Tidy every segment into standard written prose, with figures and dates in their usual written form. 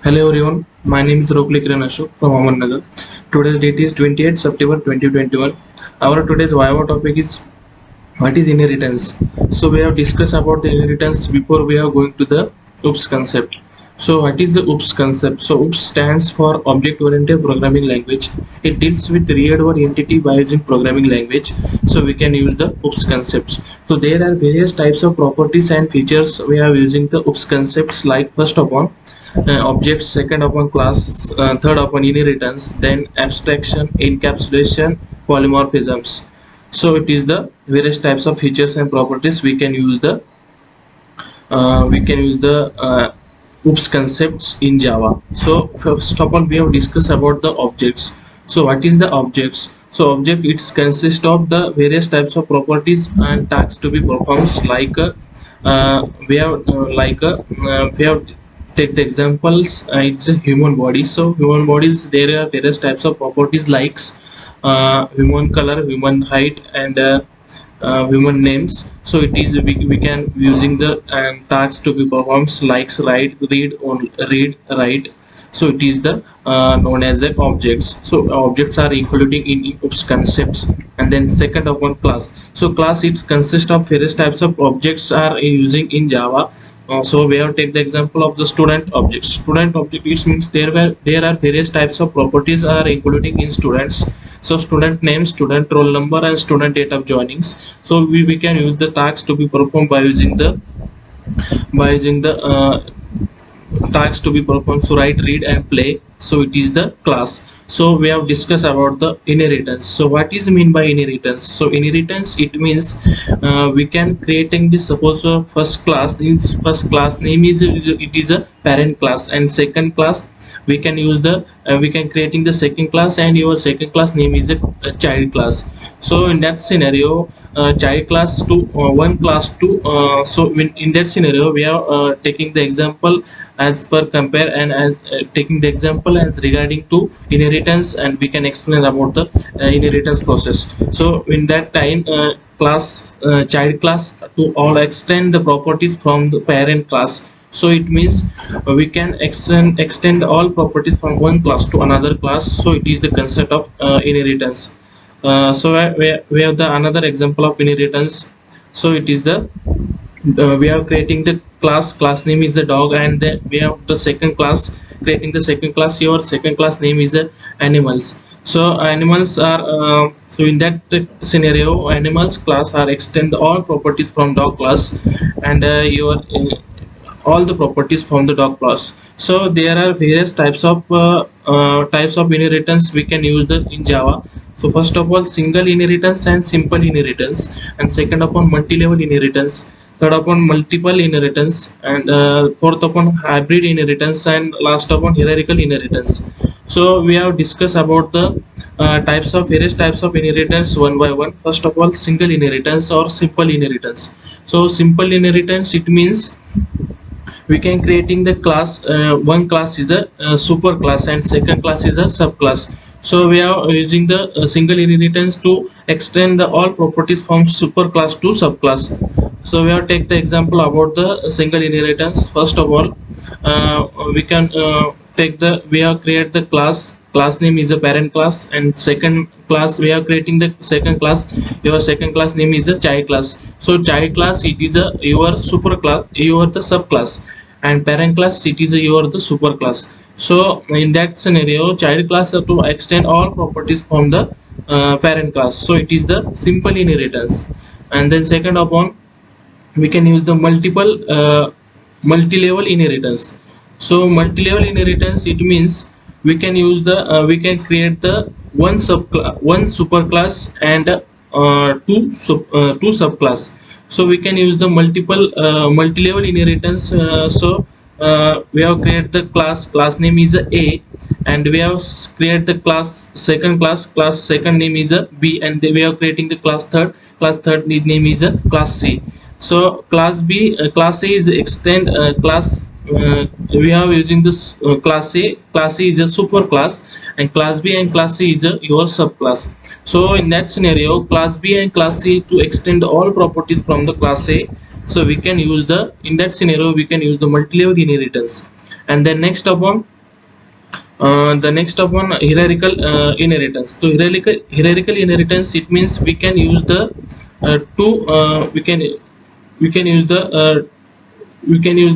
Hello everyone, my name is Rokli Kiran Ashok from Ahmednagar. Today's date is 28th September 2021. Our today's Viva topic is what is inheritance. So we have discussed about the inheritance before we are going to the OOPS concept. So what is the OOPS concept? So OOPS stands for Object Oriented Programming Language. It deals with read or entity by using programming language. So we can use the OOPS concepts. So there are various types of properties and features we are using the OOPS concepts, like first of all objects, second upon class, third upon inheritance, then abstraction, encapsulation, polymorphisms. So it is the various types of features and properties we can use the OOPS concepts in Java. So first of all, we have discussed about the objects. So what is the objects? So object, it consists of the various types of properties and tasks to be performed, like we have take the examples. It's a human body. So human bodies, there are various types of properties, like human color, human height, and human names. So it is we can using the tasks to be performed, like write, read, write. So it is the known as the objects. So objects are including in OOPS concepts. And then second of one, class. So class, it consists of various types of objects are using in Java. So we have take the example of the student object. Student object, it means there are various types of properties are including in students. So student name, student roll number, and student date of joinings. So we can use the tasks to be performed by using the tasks to be performed, so write, read, and play. So it is the class. So we have discussed about the inheritance. So what is mean by inheritance? So inheritance, it means we can creating this, suppose first class, in first class name is it is a parent class, and second class we can use the we can creating the second class, and your second class name is a child class. So in that scenario, child class to one class to so in that scenario we are taking the example as per compare, and as taking the example as regarding to inheritance, and we can explain about the inheritance process. So in that time, child class to all extend the properties from the parent class. So it means we can extend all properties from one class to another class. So it is the concept of inheritance. So we have the another example of inheritance. So it is the we are creating the class name is the dog, and then we have the second class, creating the second class, your second class name is the animals. So animals are so in that scenario, animals class are extend all properties from dog class, and your all the properties from the dog class. So there are various types of inheritance we can use the in Java. So first of all, single inheritance and simple inheritance, and second upon multi-level inheritance, third upon multiple inheritance, and fourth upon hybrid inheritance, and last upon hierarchical inheritance. So we have discussed about the various types of inheritance one by one. First of all, single inheritance or simple inheritance. So simple inheritance, it means we can creating the class, one class is a super class, and second class is a subclass. So we are using the single inheritance to extend the all properties from super class to subclass. So we have take the example about the single inheritance. First of all, we can take the we have create the class name is a parent class, and second class we are creating the second class, your second class name is a child class. So child class, it is a your super class, your the subclass, and parent class, it is a your the super class. So in that scenario, child class have to extend all properties from the parent class. So it is the simple inheritance. And then second upon, we can use the multi-level inheritance. So multi-level inheritance, it means we can use the we can create the one superclass and two subclass. So we can use the multi-level inheritance. We have created the class name is a, and we have create the class second name is a b, and we are creating the class third name is a class c. So class a is extend class, we are using this class a is a super class, and class b and class c is a your subclass. So in that scenario, class b and class c to extend all properties from the class a. So we can use the in that scenario we can use the multi-level inheritance. And then next upon, The next of one, hierarchical inheritance. So hierarchical inheritance, it means we can use the two we can use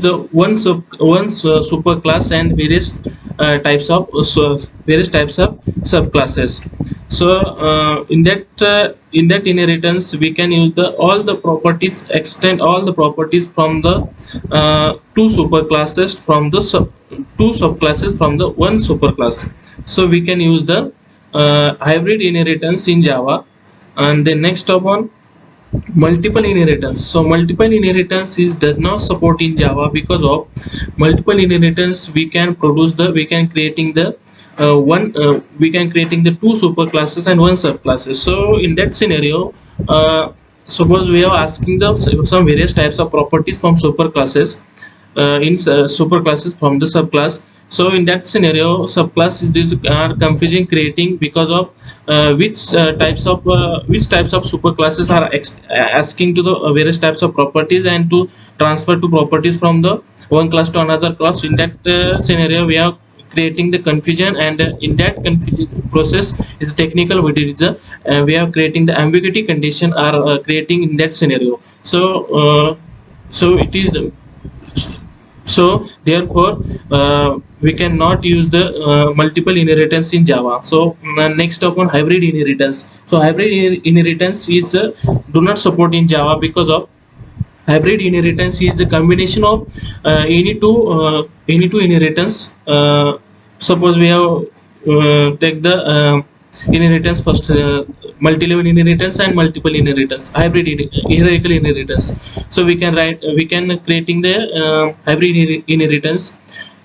the one super class and various types of subclasses. So in that inheritance we can use the all the properties, extend all the properties from the two superclasses from the two subclasses from the one superclass. So we can use the hybrid inheritance in Java. And the next one, multiple inheritance. So multiple inheritance is does not support in Java. Because of multiple inheritance we can creating the we can creating the two superclasses and one subclasses. So in that scenario, suppose we are asking the some various types of properties from superclasses, superclasses from the subclass. So in that scenario, subclasses these are confusing creating, because of which types of superclasses are asking to the various types of properties and to transfer to properties from the one class to another class. In that scenario, we are creating the confusion, and in that confusion process is technical what it is we are creating the ambiguity condition are creating in that scenario. So it is so therefore we cannot use the multiple inheritance in Java. So next upon hybrid inheritance. So hybrid inheritance is do not support in Java. Because of hybrid inheritance is the combination of any two inheritance. Suppose we have take the inheritance first, multi-level inheritance and multiple inheritance, hierarchical inheritance. So we can creating the hybrid inheritance.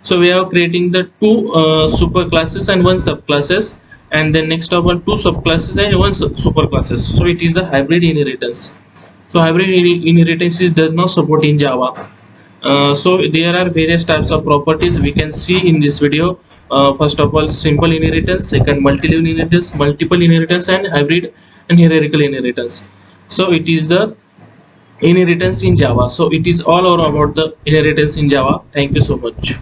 So we are creating the two super classes and one subclasses, and then next of one two subclasses and one super classes. So it is the hybrid inheritance. So hybrid inheritance does not support in Java. So there are various types of properties we can see in this video. First of all, simple inheritance, second multi-level inheritance, multiple inheritance, and hybrid and hierarchical inheritance. So it is the inheritance in Java. So it is all over about the inheritance in Java. Thank you so much.